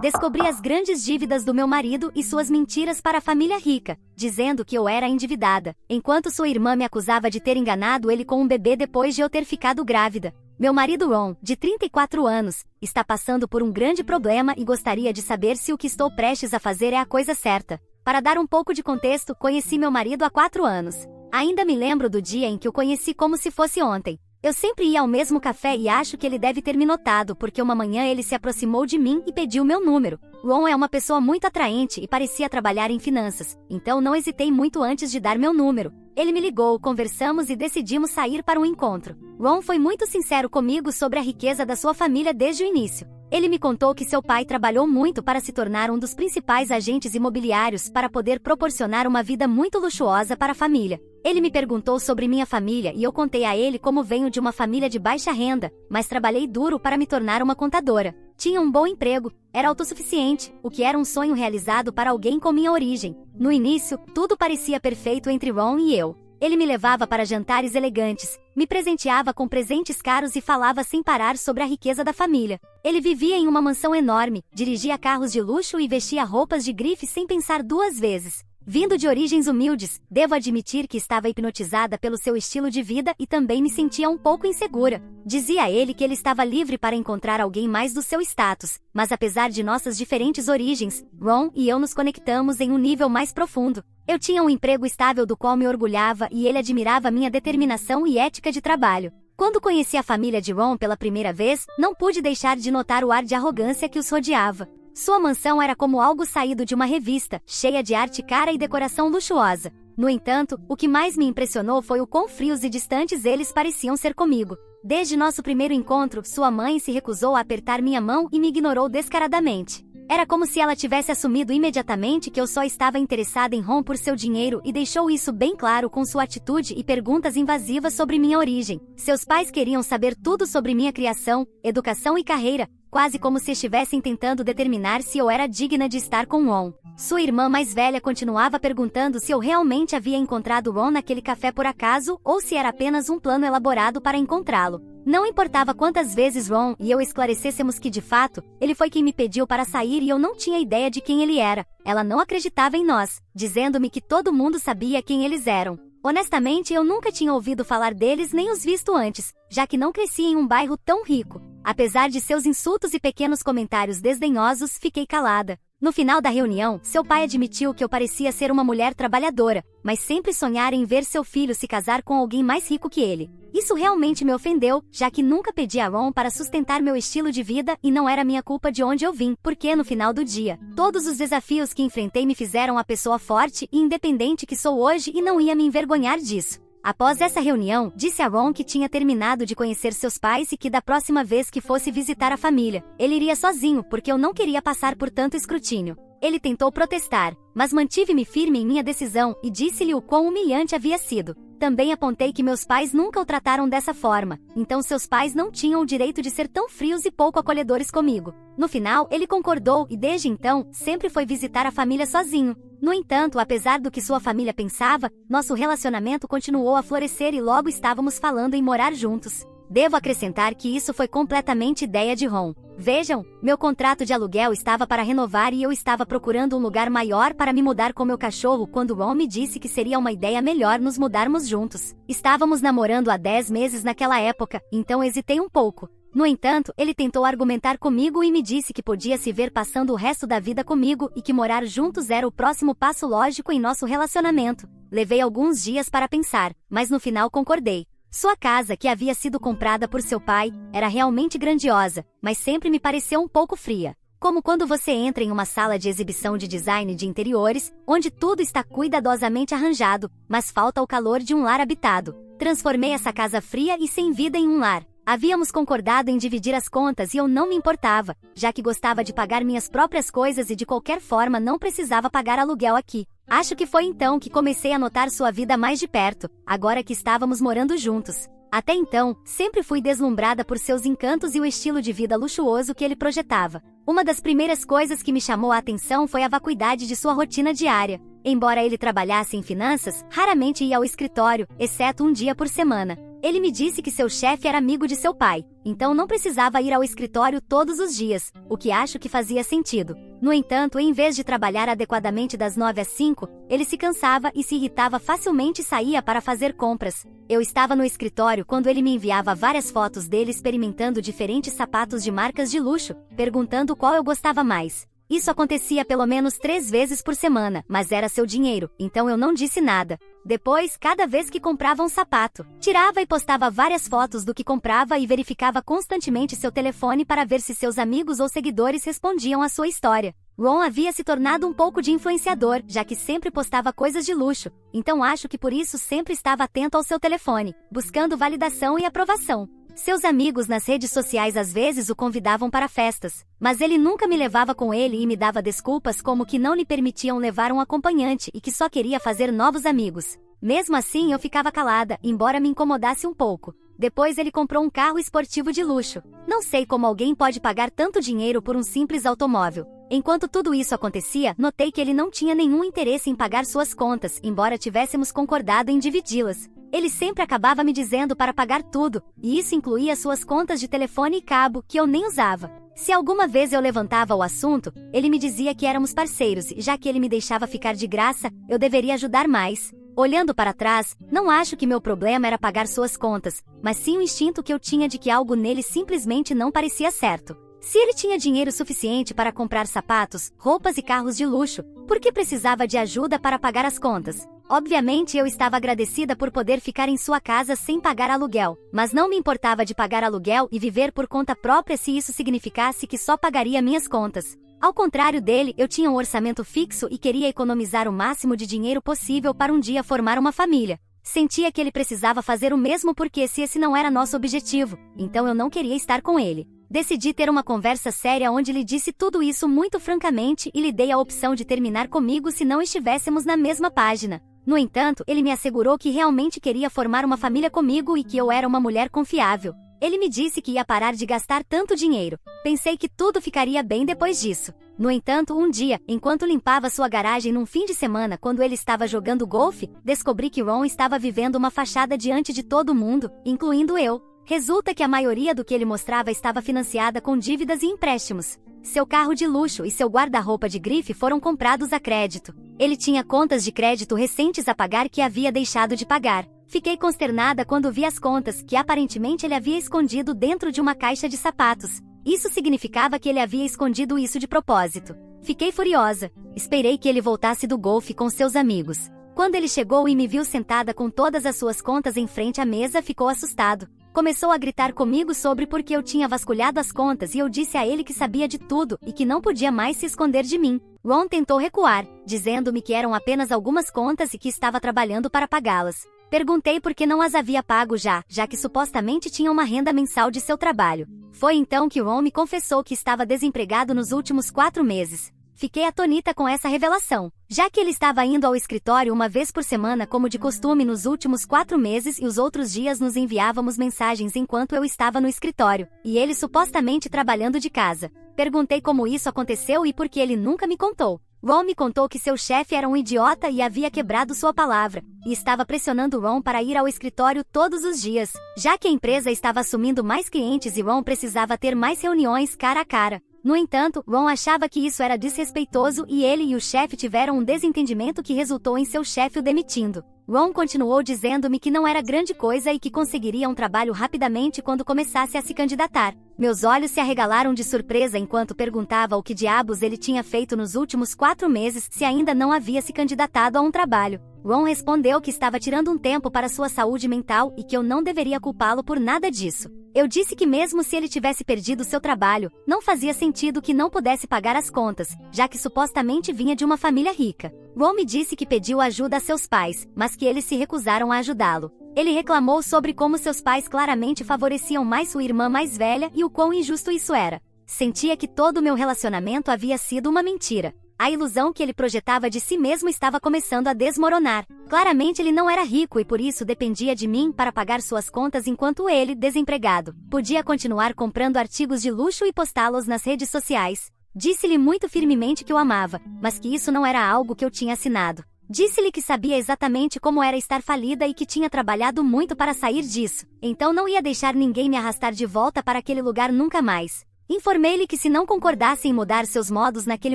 Descobri as grandes dívidas do meu marido e suas mentiras para a família rica, dizendo que eu era endividada, enquanto sua irmã me acusava de ter enganado ele com um bebê depois de eu ter ficado grávida. Meu marido Ron, de 34 anos, está passando por um grande problema e gostaria de saber se o que estou prestes a fazer é a coisa certa. Para dar um pouco de contexto, conheci meu marido há 4 anos. Ainda me lembro do dia em que o conheci como se fosse ontem. Eu sempre ia ao mesmo café e acho que ele deve ter me notado porque uma manhã ele se aproximou de mim e pediu meu número. Ron é uma pessoa muito atraente e parecia trabalhar em finanças, então não hesitei muito antes de dar meu número. Ele me ligou, conversamos e decidimos sair para um encontro. Ron foi muito sincero comigo sobre a riqueza da sua família desde o início. Ele me contou que seu pai trabalhou muito para se tornar um dos principais agentes imobiliários para poder proporcionar uma vida muito luxuosa para a família. Ele me perguntou sobre minha família e eu contei a ele como venho de uma família de baixa renda, mas trabalhei duro para me tornar uma contadora. Tinha um bom emprego, era autossuficiente, o que era um sonho realizado para alguém com minha origem. No início, tudo parecia perfeito entre Ron e eu. Ele me levava para jantares elegantes, me presenteava com presentes caros e falava sem parar sobre a riqueza da família. Ele vivia em uma mansão enorme, dirigia carros de luxo e vestia roupas de grife sem pensar 2 vezes. Vindo de origens humildes, devo admitir que estava hipnotizada pelo seu estilo de vida e também me sentia um pouco insegura. Dizia a ele que ele estava livre para encontrar alguém mais do seu status, mas apesar de nossas diferentes origens, Ron e eu nos conectamos em um nível mais profundo. Eu tinha um emprego estável do qual me orgulhava e ele admirava minha determinação e ética de trabalho. Quando conheci a família de Ron pela primeira vez, não pude deixar de notar o ar de arrogância que os rodeava. Sua mansão era como algo saído de uma revista, cheia de arte cara e decoração luxuosa. No entanto, o que mais me impressionou foi o quão frios e distantes eles pareciam ser comigo. Desde nosso primeiro encontro, sua mãe se recusou a apertar minha mão e me ignorou descaradamente. Era como se ela tivesse assumido imediatamente que eu só estava interessada em Ron por seu dinheiro e deixou isso bem claro com sua atitude e perguntas invasivas sobre minha origem. Seus pais queriam saber tudo sobre minha criação, educação e carreira, quase como se estivessem tentando determinar se eu era digna de estar com Ron. Sua irmã mais velha continuava perguntando se eu realmente havia encontrado Ron naquele café por acaso ou se era apenas um plano elaborado para encontrá-lo. Não importava quantas vezes Ron e eu esclarecêssemos que de fato, ele foi quem me pediu para sair e eu não tinha ideia de quem ele era. Ela não acreditava em nós, dizendo-me que todo mundo sabia quem eles eram. Honestamente, eu nunca tinha ouvido falar deles nem os visto antes, já que não cresci em um bairro tão rico. Apesar de seus insultos e pequenos comentários desdenhosos, fiquei calada. No final da reunião, seu pai admitiu que eu parecia ser uma mulher trabalhadora, mas sempre sonhara em ver seu filho se casar com alguém mais rico que ele. Isso realmente me ofendeu, já que nunca pedi a Ron para sustentar meu estilo de vida e não era minha culpa de onde eu vim, porque no final do dia, todos os desafios que enfrentei me fizeram a pessoa forte e independente que sou hoje e não ia me envergonhar disso. Após essa reunião, disse a Ron que tinha terminado de conhecer seus pais e que da próxima vez que fosse visitar a família, ele iria sozinho porque eu não queria passar por tanto escrutínio. Ele tentou protestar, mas mantive-me firme em minha decisão e disse-lhe o quão humilhante havia sido. Também apontei que meus pais nunca o trataram dessa forma, então seus pais não tinham o direito de ser tão frios e pouco acolhedores comigo. No final, ele concordou e desde então, sempre foi visitar a família sozinho. No entanto, apesar do que sua família pensava, nosso relacionamento continuou a florescer e logo estávamos falando em morar juntos. Devo acrescentar que isso foi completamente ideia de Ron. Vejam, meu contrato de aluguel estava para renovar e eu estava procurando um lugar maior para me mudar com meu cachorro quando Ron me disse que seria uma ideia melhor nos mudarmos juntos. Estávamos namorando há 10 meses naquela época, então hesitei um pouco. No entanto, ele tentou argumentar comigo e me disse que podia se ver passando o resto da vida comigo e que morar juntos era o próximo passo lógico em nosso relacionamento. Levei alguns dias para pensar, mas no final concordei. Sua casa, que havia sido comprada por seu pai, era realmente grandiosa, mas sempre me pareceu um pouco fria. Como quando você entra em uma sala de exibição de design de interiores, onde tudo está cuidadosamente arranjado, mas falta o calor de um lar habitado. Transformei essa casa fria e sem vida em um lar. Havíamos concordado em dividir as contas e eu não me importava, já que gostava de pagar minhas próprias coisas e de qualquer forma não precisava pagar aluguel aqui. Acho que foi então que comecei a notar sua vida mais de perto, agora que estávamos morando juntos. Até então, sempre fui deslumbrada por seus encantos e o estilo de vida luxuoso que ele projetava. Uma das primeiras coisas que me chamou a atenção foi a vacuidade de sua rotina diária. Embora ele trabalhasse em finanças, raramente ia ao escritório, exceto um dia por semana. Ele me disse que seu chefe era amigo de seu pai, então não precisava ir ao escritório todos os dias, o que acho que fazia sentido. No entanto, em vez de trabalhar adequadamente das 9 às 5, ele se cansava e se irritava facilmente e saía para fazer compras. Eu estava no escritório quando ele me enviava várias fotos dele experimentando diferentes sapatos de marcas de luxo, perguntando qual eu gostava mais. Isso acontecia pelo menos 3 vezes por semana, mas era seu dinheiro, então eu não disse nada. Depois, cada vez que comprava um sapato, tirava e postava várias fotos do que comprava e verificava constantemente seu telefone para ver se seus amigos ou seguidores respondiam à sua história. Ron havia se tornado um pouco de influenciador, já que sempre postava coisas de luxo, então acho que por isso sempre estava atento ao seu telefone, buscando validação e aprovação. Seus amigos nas redes sociais às vezes o convidavam para festas, mas ele nunca me levava com ele e me dava desculpas como que não lhe permitiam levar um acompanhante e que só queria fazer novos amigos. Mesmo assim eu ficava calada, embora me incomodasse um pouco. Depois ele comprou um carro esportivo de luxo. Não sei como alguém pode pagar tanto dinheiro por um simples automóvel. Enquanto tudo isso acontecia, notei que ele não tinha nenhum interesse em pagar suas contas, embora tivéssemos concordado em dividi-las. Ele sempre acabava me dizendo para pagar tudo, e isso incluía suas contas de telefone e cabo, que eu nem usava. Se alguma vez eu levantava o assunto, ele me dizia que éramos parceiros e já que ele me deixava ficar de graça, eu deveria ajudar mais. Olhando para trás, não acho que meu problema era pagar suas contas, mas sim o instinto que eu tinha de que algo nele simplesmente não parecia certo. Se ele tinha dinheiro suficiente para comprar sapatos, roupas e carros de luxo, por que precisava de ajuda para pagar as contas? Obviamente eu estava agradecida por poder ficar em sua casa sem pagar aluguel, mas não me importava de pagar aluguel e viver por conta própria se isso significasse que só pagaria minhas contas. Ao contrário dele, eu tinha um orçamento fixo e queria economizar o máximo de dinheiro possível para um dia formar uma família. Sentia que ele precisava fazer o mesmo porque se esse não era nosso objetivo, então eu não queria estar com ele. Decidi ter uma conversa séria onde lhe disse tudo isso muito francamente e lhe dei a opção de terminar comigo se não estivéssemos na mesma página. No entanto, ele me assegurou que realmente queria formar uma família comigo e que eu era uma mulher confiável. Ele me disse que ia parar de gastar tanto dinheiro. Pensei que tudo ficaria bem depois disso. No entanto, um dia, enquanto limpava sua garagem num fim de semana quando ele estava jogando golfe, descobri que Ron estava vivendo uma fachada diante de todo mundo, incluindo eu. Resulta que a maioria do que ele mostrava estava financiada com dívidas e empréstimos. Seu carro de luxo e seu guarda-roupa de grife foram comprados a crédito. Ele tinha contas de crédito recentes a pagar que havia deixado de pagar. Fiquei consternada quando vi as contas que aparentemente ele havia escondido dentro de uma caixa de sapatos. Isso significava que ele havia escondido isso de propósito. Fiquei furiosa. Esperei que ele voltasse do golfe com seus amigos. Quando ele chegou e me viu sentada com todas as suas contas em frente à mesa, ficou assustado. Começou a gritar comigo sobre por que eu tinha vasculhado as contas e eu disse a ele que sabia de tudo e que não podia mais se esconder de mim. Ron tentou recuar, dizendo-me que eram apenas algumas contas e que estava trabalhando para pagá-las. Perguntei por que não as havia pago já que supostamente tinha uma renda mensal de seu trabalho. Foi então que Ron me confessou que estava desempregado nos últimos 4 meses. Fiquei atonita com essa revelação, já que ele estava indo ao escritório uma vez por semana como de costume nos últimos 4 meses e os outros dias nos enviávamos mensagens enquanto eu estava no escritório, e ele supostamente trabalhando de casa. Perguntei como isso aconteceu e por que ele nunca me contou. Ron me contou que seu chefe era um idiota e havia quebrado sua palavra, e estava pressionando Ron para ir ao escritório todos os dias, já que a empresa estava assumindo mais clientes e Ron precisava ter mais reuniões cara a cara. No entanto, Ron achava que isso era desrespeitoso e ele e o chefe tiveram um desentendimento que resultou em seu chefe o demitindo. Ron continuou dizendo-me que não era grande coisa e que conseguiria um trabalho rapidamente quando começasse a se candidatar. Meus olhos se arregalaram de surpresa enquanto perguntava o que diabos ele tinha feito nos últimos 4 meses se ainda não havia se candidatado a um trabalho. Ron respondeu que estava tirando um tempo para sua saúde mental e que eu não deveria culpá-lo por nada disso. Eu disse que mesmo se ele tivesse perdido seu trabalho, não fazia sentido que não pudesse pagar as contas, já que supostamente vinha de uma família rica. Ron me disse que pediu ajuda a seus pais, mas que eles se recusaram a ajudá-lo. Ele reclamou sobre como seus pais claramente favoreciam mais sua irmã mais velha e o quão injusto isso era. Sentia que todo o meu relacionamento havia sido uma mentira. A ilusão que ele projetava de si mesmo estava começando a desmoronar. Claramente ele não era rico e por isso dependia de mim para pagar suas contas enquanto ele, desempregado, podia continuar comprando artigos de luxo e postá-los nas redes sociais. Disse-lhe muito firmemente que o amava, mas que isso não era algo que eu tinha assinado. Disse-lhe que sabia exatamente como era estar falida e que tinha trabalhado muito para sair disso, então não ia deixar ninguém me arrastar de volta para aquele lugar nunca mais. Informei-lhe que se não concordasse em mudar seus modos naquele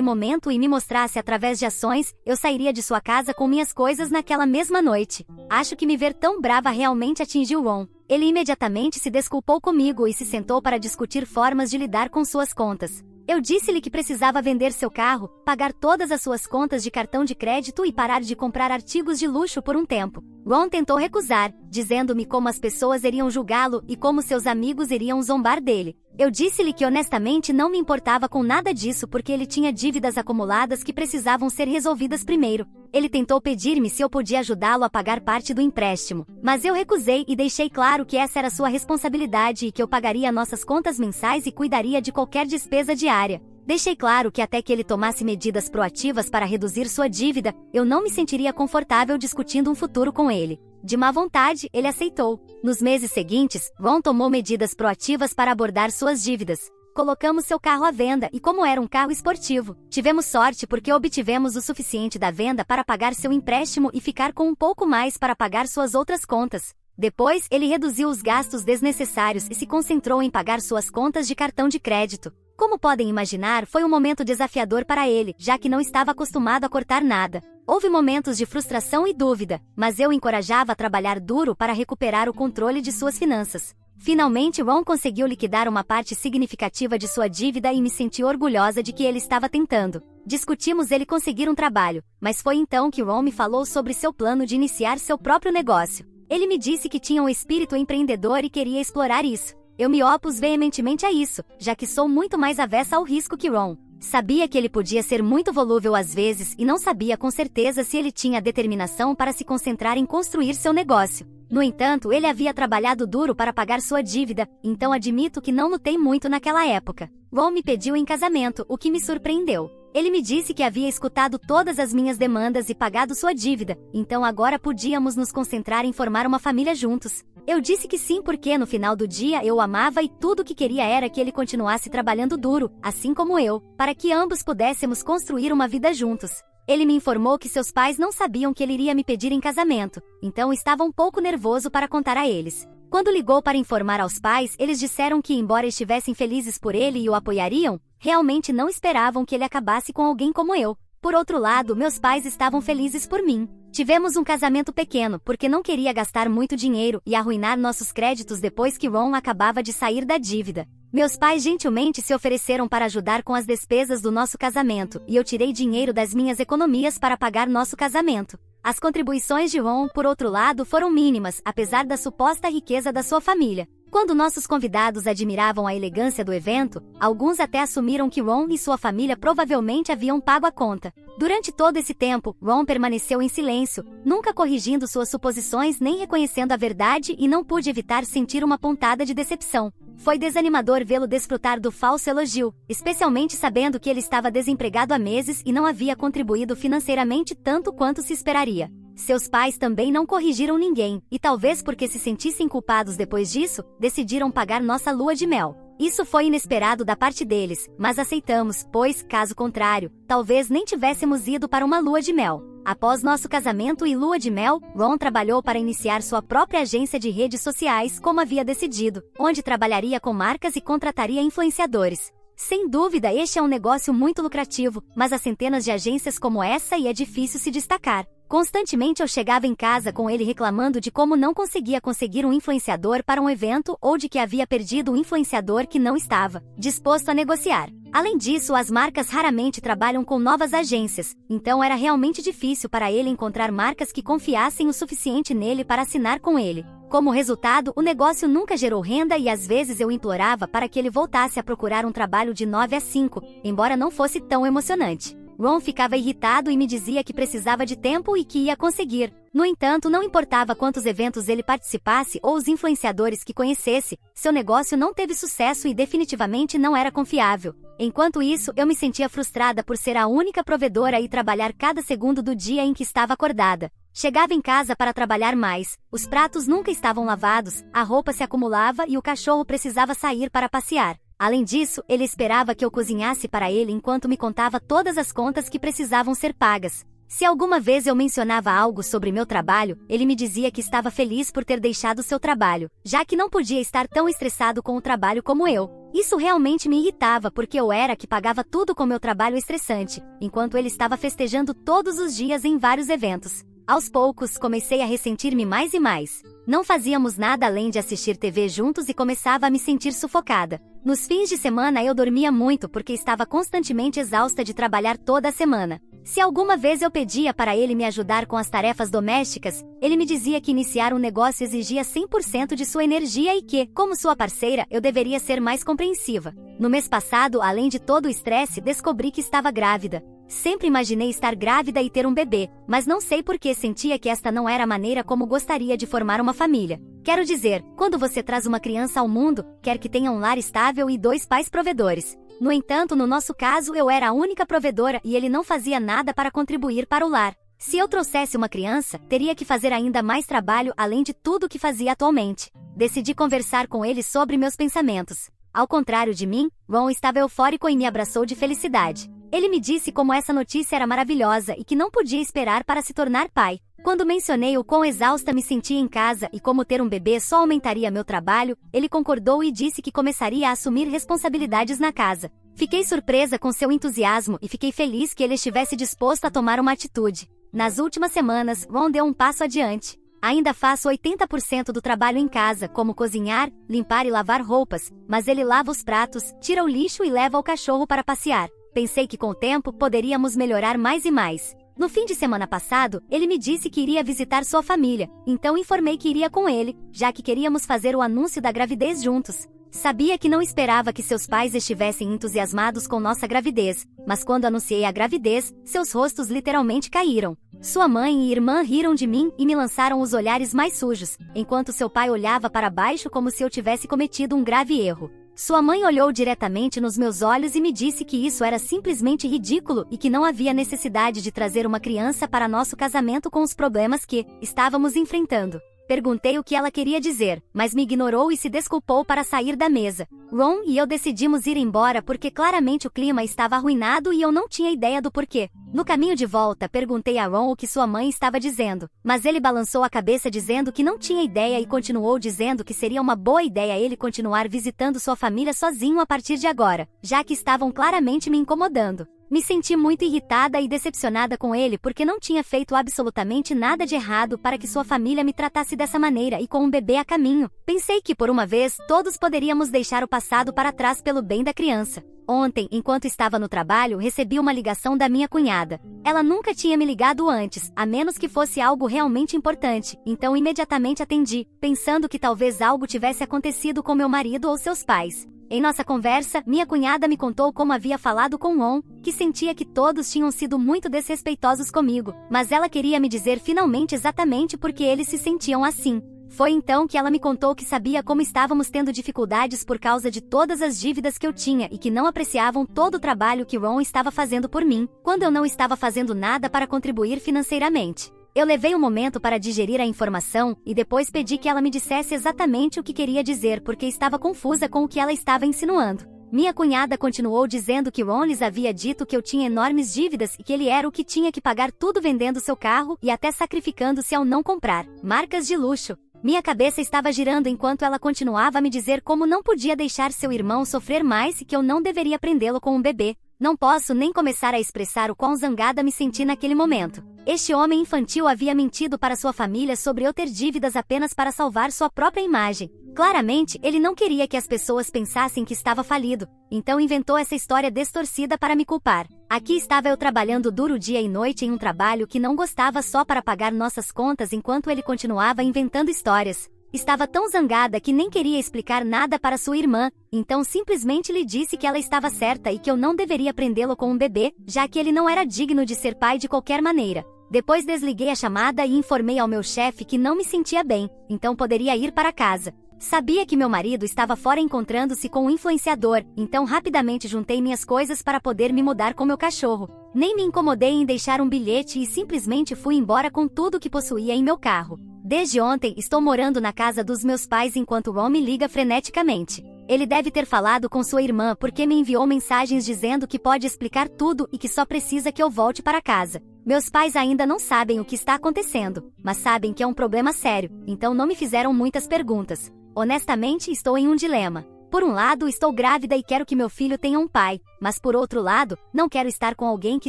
momento e me mostrasse através de ações, eu sairia de sua casa com minhas coisas naquela mesma noite. Acho que me ver tão brava realmente atingiu Ron. Ele imediatamente se desculpou comigo e se sentou para discutir formas de lidar com suas contas. Eu disse-lhe que precisava vender seu carro, pagar todas as suas contas de cartão de crédito e parar de comprar artigos de luxo por um tempo. Ron tentou recusar, dizendo-me como as pessoas iriam julgá-lo e como seus amigos iriam zombar dele. Eu disse-lhe que honestamente não me importava com nada disso porque ele tinha dívidas acumuladas que precisavam ser resolvidas primeiro. Ele tentou pedir-me se eu podia ajudá-lo a pagar parte do empréstimo, mas eu recusei e deixei claro que essa era sua responsabilidade e que eu pagaria nossas contas mensais e cuidaria de qualquer despesa diária. Deixei claro que até que ele tomasse medidas proativas para reduzir sua dívida, eu não me sentiria confortável discutindo um futuro com ele. De má vontade, ele aceitou. Nos meses seguintes, Ron tomou medidas proativas para abordar suas dívidas. Colocamos seu carro à venda e como era um carro esportivo, tivemos sorte porque obtivemos o suficiente da venda para pagar seu empréstimo e ficar com um pouco mais para pagar suas outras contas. Depois, ele reduziu os gastos desnecessários e se concentrou em pagar suas contas de cartão de crédito. Como podem imaginar, foi um momento desafiador para ele, já que não estava acostumado a cortar nada. Houve momentos de frustração e dúvida, mas eu o encorajava a trabalhar duro para recuperar o controle de suas finanças. Finalmente, Ron conseguiu liquidar uma parte significativa de sua dívida e me senti orgulhosa de que ele estava tentando. Discutimos ele conseguir um trabalho, mas foi então que Ron me falou sobre seu plano de iniciar seu próprio negócio. Ele me disse que tinha um espírito empreendedor e queria explorar isso. Eu me opus veementemente a isso, já que sou muito mais avessa ao risco que Ron. Sabia que ele podia ser muito volúvel às vezes e não sabia com certeza se ele tinha determinação para se concentrar em construir seu negócio. No entanto, ele havia trabalhado duro para pagar sua dívida, então admito que não lutei muito naquela época. Ron me pediu em casamento, o que me surpreendeu. Ele me disse que havia escutado todas as minhas demandas e pagado sua dívida, então agora podíamos nos concentrar em formar uma família juntos. Eu disse que sim porque no final do dia eu o amava e tudo o que queria era que ele continuasse trabalhando duro, assim como eu, para que ambos pudéssemos construir uma vida juntos. Ele me informou que seus pais não sabiam que ele iria me pedir em casamento, então estava um pouco nervoso para contar a eles. Quando ligou para informar aos pais, eles disseram que, embora estivessem felizes por ele e o apoiariam, realmente não esperavam que ele acabasse com alguém como eu. Por outro lado, meus pais estavam felizes por mim. Tivemos um casamento pequeno, porque não queria gastar muito dinheiro e arruinar nossos créditos depois que Ron acabava de sair da dívida. Meus pais gentilmente se ofereceram para ajudar com as despesas do nosso casamento, e eu tirei dinheiro das minhas economias para pagar nosso casamento. As contribuições de Ron, por outro lado, foram mínimas, apesar da suposta riqueza da sua família. Quando nossos convidados admiravam a elegância do evento, alguns até assumiram que Ron e sua família provavelmente haviam pago a conta. Durante todo esse tempo, Ron permaneceu em silêncio, nunca corrigindo suas suposições nem reconhecendo a verdade e não pude evitar sentir uma pontada de decepção. Foi desanimador vê-lo desfrutar do falso elogio, especialmente sabendo que ele estava desempregado há meses e não havia contribuído financeiramente tanto quanto se esperaria. Seus pais também não corrigiram ninguém, e talvez porque se sentissem culpados depois disso, decidiram pagar nossa lua de mel. Isso foi inesperado da parte deles, mas aceitamos, pois, caso contrário, talvez nem tivéssemos ido para uma lua de mel. Após nosso casamento e lua de mel, Ron trabalhou para iniciar sua própria agência de redes sociais como havia decidido, onde trabalharia com marcas e contrataria influenciadores. Sem dúvida, este é um negócio muito lucrativo, mas há centenas de agências como essa e é difícil se destacar. Constantemente eu chegava em casa com ele reclamando de como não conseguia conseguir um influenciador para um evento ou de que havia perdido um influenciador que não estava disposto a negociar. Além disso, as marcas raramente trabalham com novas agências, então era realmente difícil para ele encontrar marcas que confiassem o suficiente nele para assinar com ele. Como resultado, o negócio nunca gerou renda e às vezes eu implorava para que ele voltasse a procurar um trabalho de 9 a 5, embora não fosse tão emocionante. Ron ficava irritado e me dizia que precisava de tempo e que ia conseguir. No entanto, não importava quantos eventos ele participasse ou os influenciadores que conhecesse, seu negócio não teve sucesso e definitivamente não era confiável. Enquanto isso, eu me sentia frustrada por ser a única provedora e trabalhar cada segundo do dia em que estava acordada. Chegava em casa para trabalhar mais, os pratos nunca estavam lavados, a roupa se acumulava e o cachorro precisava sair para passear. Além disso, ele esperava que eu cozinhasse para ele enquanto me contava todas as contas que precisavam ser pagas. Se alguma vez eu mencionava algo sobre meu trabalho, ele me dizia que estava feliz por ter deixado seu trabalho, já que não podia estar tão estressado com o trabalho como eu. Isso realmente me irritava porque eu era que pagava tudo com meu trabalho estressante, enquanto ele estava festejando todos os dias em vários eventos. Aos poucos, comecei a ressentir-me mais e mais. Não fazíamos nada além de assistir TV juntos e começava a me sentir sufocada. Nos fins de semana eu dormia muito porque estava constantemente exausta de trabalhar toda a semana. Se alguma vez eu pedia para ele me ajudar com as tarefas domésticas, ele me dizia que iniciar um negócio exigia 100% de sua energia e que, como sua parceira, eu deveria ser mais compreensiva. No mês passado, além de todo o estresse, descobri que estava grávida. Sempre imaginei estar grávida e ter um bebê, mas não sei por que sentia que esta não era a maneira como gostaria de formar uma família. Quero dizer, quando você traz uma criança ao mundo, quer que tenha um lar estável e 2 pais provedores. No entanto, no nosso caso, eu era a única provedora e ele não fazia nada para contribuir para o lar. Se eu trouxesse uma criança, teria que fazer ainda mais trabalho além de tudo que fazia atualmente. Decidi conversar com ele sobre meus pensamentos. Ao contrário de mim, Ron estava eufórico e me abraçou de felicidade. Ele me disse como essa notícia era maravilhosa e que não podia esperar para se tornar pai. Quando mencionei o quão exausta me sentia em casa e como ter um bebê só aumentaria meu trabalho, ele concordou e disse que começaria a assumir responsabilidades na casa. Fiquei surpresa com seu entusiasmo e fiquei feliz que ele estivesse disposto a tomar uma atitude. Nas últimas semanas, Ron deu um passo adiante. Ainda faço 80% do trabalho em casa, como cozinhar, limpar e lavar roupas, mas ele lava os pratos, tira o lixo e leva o cachorro para passear. Pensei que com o tempo poderíamos melhorar mais e mais. No fim de semana passado, ele me disse que iria visitar sua família, então informei que iria com ele, já que queríamos fazer o anúncio da gravidez juntos. Sabia que não esperava que seus pais estivessem entusiasmados com nossa gravidez, mas quando anunciei a gravidez, seus rostos literalmente caíram. Sua mãe e irmã riram de mim e me lançaram os olhares mais sujos, enquanto seu pai olhava para baixo como se eu tivesse cometido um grave erro. Sua mãe olhou diretamente nos meus olhos e me disse que isso era simplesmente ridículo e que não havia necessidade de trazer uma criança para nosso casamento com os problemas que estávamos enfrentando. Perguntei o que ela queria dizer, mas me ignorou e se desculpou para sair da mesa. Ron e eu decidimos ir embora porque claramente o clima estava arruinado e eu não tinha ideia do porquê. No caminho de volta, perguntei a Ron o que sua mãe estava dizendo, mas ele balançou a cabeça dizendo que não tinha ideia e continuou dizendo que seria uma boa ideia ele continuar visitando sua família sozinho a partir de agora, já que estavam claramente me incomodando. Me senti muito irritada e decepcionada com ele porque não tinha feito absolutamente nada de errado para que sua família me tratasse dessa maneira e com um bebê a caminho. Pensei que por uma vez todos poderíamos deixar o passado para trás pelo bem da criança. Ontem, enquanto estava no trabalho, recebi uma ligação da minha cunhada. Ela nunca tinha me ligado antes, a menos que fosse algo realmente importante, então imediatamente atendi, pensando que talvez algo tivesse acontecido com meu marido ou seus pais. Em nossa conversa, minha cunhada me contou como havia falado com Ron, que sentia que todos tinham sido muito desrespeitosos comigo, mas ela queria me dizer finalmente exatamente por que eles se sentiam assim. Foi então que ela me contou que sabia como estávamos tendo dificuldades por causa de todas as dívidas que eu tinha e que não apreciavam todo o trabalho que Ron estava fazendo por mim, quando eu não estava fazendo nada para contribuir financeiramente. Eu levei um momento para digerir a informação e depois pedi que ela me dissesse exatamente o que queria dizer porque estava confusa com o que ela estava insinuando. Minha cunhada continuou dizendo que Ron lhes havia dito que eu tinha enormes dívidas e que ele era o que tinha que pagar tudo vendendo seu carro e até sacrificando-se ao não comprar marcas de luxo. Minha cabeça estava girando enquanto ela continuava a me dizer como não podia deixar seu irmão sofrer mais e que eu não deveria prendê-lo com um bebê. Não posso nem começar a expressar o quão zangada me senti naquele momento. Este homem infantil havia mentido para sua família sobre eu ter dívidas apenas para salvar sua própria imagem. Claramente, ele não queria que as pessoas pensassem que estava falido, então inventou essa história distorcida para me culpar. Aqui estava eu trabalhando duro dia e noite em um trabalho que não gostava só para pagar nossas contas enquanto ele continuava inventando histórias. Estava tão zangada que nem queria explicar nada para sua irmã, então simplesmente lhe disse que ela estava certa e que eu não deveria prendê-lo com um bebê, já que ele não era digno de ser pai de qualquer maneira. Depois desliguei a chamada e informei ao meu chefe que não me sentia bem, então poderia ir para casa. Sabia que meu marido estava fora encontrando-se com um influenciador, então rapidamente juntei minhas coisas para poder me mudar com meu cachorro. Nem me incomodei em deixar um bilhete e simplesmente fui embora com tudo que possuía em meu carro. Desde ontem, estou morando na casa dos meus pais enquanto Ron me liga freneticamente. Ele deve ter falado com sua irmã porque me enviou mensagens dizendo que pode explicar tudo e que só precisa que eu volte para casa. Meus pais ainda não sabem o que está acontecendo, mas sabem que é um problema sério, então não me fizeram muitas perguntas. Honestamente, estou em um dilema. Por um lado, estou grávida e quero que meu filho tenha um pai, mas por outro lado, não quero estar com alguém que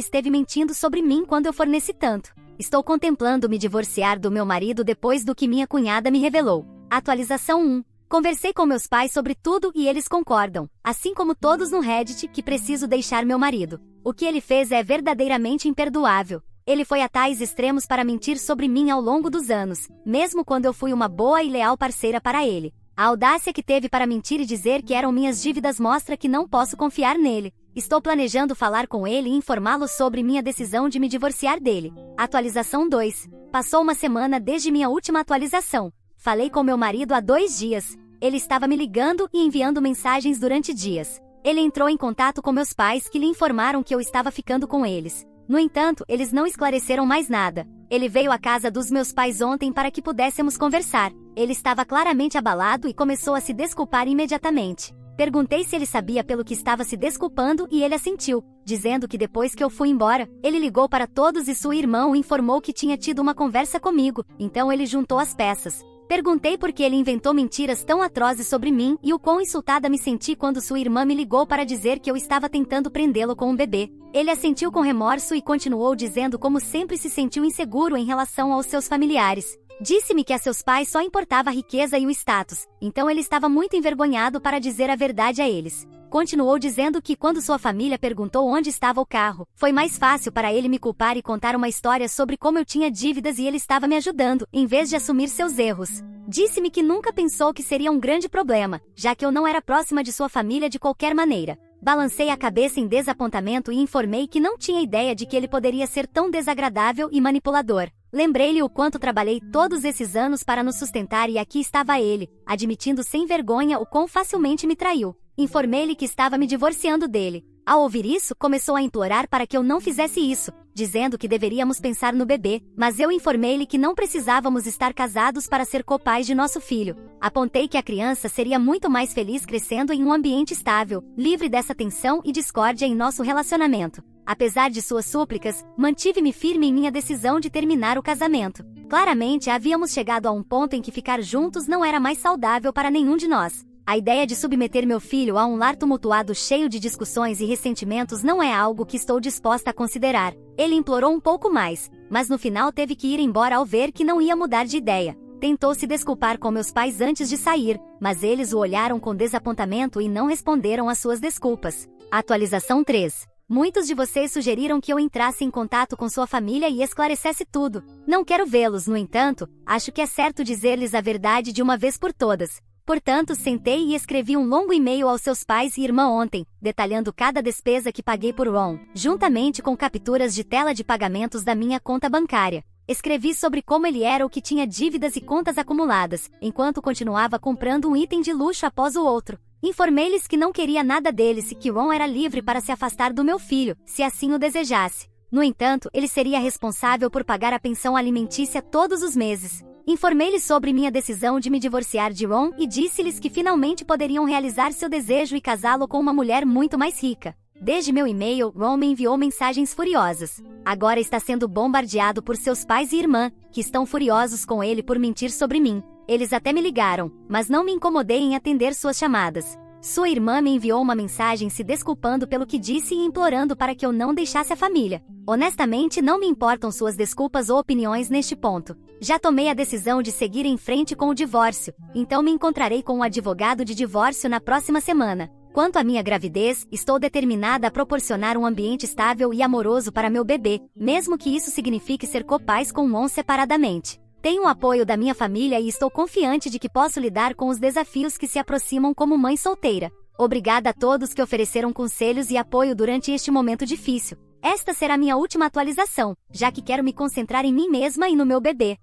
esteve mentindo sobre mim quando eu for nesse tanto. Estou contemplando me divorciar do meu marido depois do que minha cunhada me revelou. Atualização 1. Conversei com meus pais sobre tudo e eles concordam, assim como todos no Reddit, que preciso deixar meu marido. O que ele fez é verdadeiramente imperdoável. Ele foi a tais extremos para mentir sobre mim ao longo dos anos, mesmo quando eu fui uma boa e leal parceira para ele. A audácia que teve para mentir e dizer que eram minhas dívidas mostra que não posso confiar nele. Estou planejando falar com ele e informá-lo sobre minha decisão de me divorciar dele. Atualização 2. Passou uma semana desde minha última atualização. Falei com meu marido há 2 dias. Ele estava me ligando e enviando mensagens durante dias. Ele entrou em contato com meus pais que lhe informaram que eu estava ficando com eles. No entanto, eles não esclareceram mais nada. Ele veio à casa dos meus pais ontem para que pudéssemos conversar. Ele estava claramente abalado e começou a se desculpar imediatamente. Perguntei se ele sabia pelo que estava se desculpando e ele assentiu, dizendo que depois que eu fui embora, ele ligou para todos e sua irmã o informou que tinha tido uma conversa comigo, então ele juntou as peças. Perguntei por que ele inventou mentiras tão atrozes sobre mim e o quão insultada me senti quando sua irmã me ligou para dizer que eu estava tentando prendê-lo com um bebê. Ele assentiu com remorso e continuou dizendo como sempre se sentiu inseguro em relação aos seus familiares. Disse-me que a seus pais só importava a riqueza e o status, então ele estava muito envergonhado para dizer a verdade a eles. Continuou dizendo que quando sua família perguntou onde estava o carro, foi mais fácil para ele me culpar e contar uma história sobre como eu tinha dívidas e ele estava me ajudando, em vez de assumir seus erros. Disse-me que nunca pensou que seria um grande problema, já que eu não era próxima de sua família de qualquer maneira. Balancei a cabeça em desapontamento e informei que não tinha ideia de que ele poderia ser tão desagradável e manipulador. Lembrei-lhe o quanto trabalhei todos esses anos para nos sustentar e aqui estava ele, admitindo sem vergonha o quão facilmente me traiu. Informei-lhe que estava me divorciando dele. Ao ouvir isso, começou a implorar para que eu não fizesse isso, dizendo que deveríamos pensar no bebê, mas eu informei-lhe que não precisávamos estar casados para ser copais de nosso filho. Apontei que a criança seria muito mais feliz crescendo em um ambiente estável, livre dessa tensão e discórdia em nosso relacionamento. Apesar de suas súplicas, mantive-me firme em minha decisão de terminar o casamento. Claramente, havíamos chegado a um ponto em que ficar juntos não era mais saudável para nenhum de nós. A ideia de submeter meu filho a um lar tumultuado cheio de discussões e ressentimentos não é algo que estou disposta a considerar. Ele implorou um pouco mais, mas no final teve que ir embora ao ver que não ia mudar de ideia. Tentou se desculpar com meus pais antes de sair, mas eles o olharam com desapontamento e não responderam às suas desculpas. Atualização 3. Muitos de vocês sugeriram que eu entrasse em contato com sua família e esclarecesse tudo. Não quero vê-los, no entanto, acho que é certo dizer-lhes a verdade de uma vez por todas. Portanto, sentei e escrevi um longo e-mail aos seus pais e irmã ontem, detalhando cada despesa que paguei por Ron, juntamente com capturas de tela de pagamentos da minha conta bancária. Escrevi sobre como ele era o que tinha dívidas e contas acumuladas, enquanto continuava comprando um item de luxo após o outro. Informei-lhes que não queria nada deles e que Ron era livre para se afastar do meu filho, se assim o desejasse. No entanto, ele seria responsável por pagar a pensão alimentícia todos os meses. Informei-lhes sobre minha decisão de me divorciar de Ron e disse-lhes que finalmente poderiam realizar seu desejo e casá-lo com uma mulher muito mais rica. Desde meu e-mail, Ron me enviou mensagens furiosas. Agora está sendo bombardeado por seus pais e irmã, que estão furiosos com ele por mentir sobre mim. Eles até me ligaram, mas não me incomodei em atender suas chamadas. Sua irmã me enviou uma mensagem se desculpando pelo que disse e implorando para que eu não deixasse a família. Honestamente, não me importam suas desculpas ou opiniões neste ponto. Já tomei a decisão de seguir em frente com o divórcio, então me encontrarei com um advogado de divórcio na próxima semana. Quanto à minha gravidez, estou determinada a proporcionar um ambiente estável e amoroso para meu bebê, mesmo que isso signifique ser copais com Ron separadamente. Tenho o apoio da minha família e estou confiante de que posso lidar com os desafios que se aproximam como mãe solteira. Obrigada a todos que ofereceram conselhos e apoio durante este momento difícil. Esta será minha última atualização, já que quero me concentrar em mim mesma e no meu bebê.